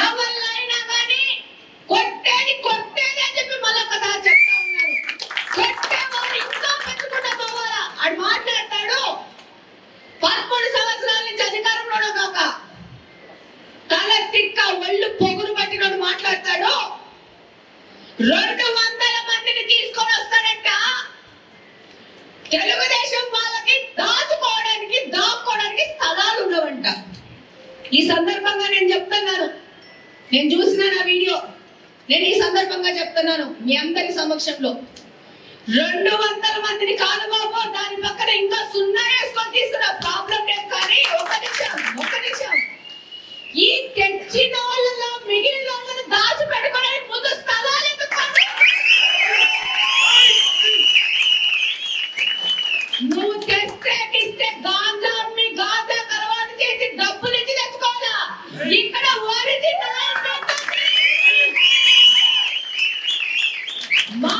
ఎవరైనా కానీ కొట్టేది కొట్టేది అని చెప్పి మళ్ళొకసారి చెప్తా ఉన్నారు. కొట్టేవాడు ఇంకా పెంచుకుంటా పోవాలా. ఆడు మాట్లాడతాడు 13 సంవత్సరాల నుంచి అధికారంలో ఒక తల తిక్క ఒళ్ళు పొగురు పట్టినోడు మాట్లాడతాడు. 200 మందిని తీసుకొని వస్తాడంట తెలుగుదేశం వాళ్ళకి దాచుకోవడానికి స్థలాలు ఉండవంట. ఈ సందర్భంగా నేను చెప్తున్నాను, నేను చూసిన నా వీడియో, నేను ఈ సందర్భంగా చెప్తున్నాను మీ అందరి సమక్షంలో, 200 మందిని కాదు బాబు, దాని పక్కన ఇంకా 0 వేసుకొని తీసుకున్న ప్రాబ్లం లేదు. కానీ ఒక నిమిషం ఈ తెచ్చిన వాళ్ళలో మిగిలిన వాళ్ళని దాచి పెట్టుకోవడానికి ముందు స్థలాలు ఎందుకు? నువ్వు తెస్తే గాంజా అమ్మి గాంజా కలవాటు చేసి డబ్బులు ఇచ్చి తెచ్చుకోవాలా. ఇక్కడ ఒరిజినల్ మా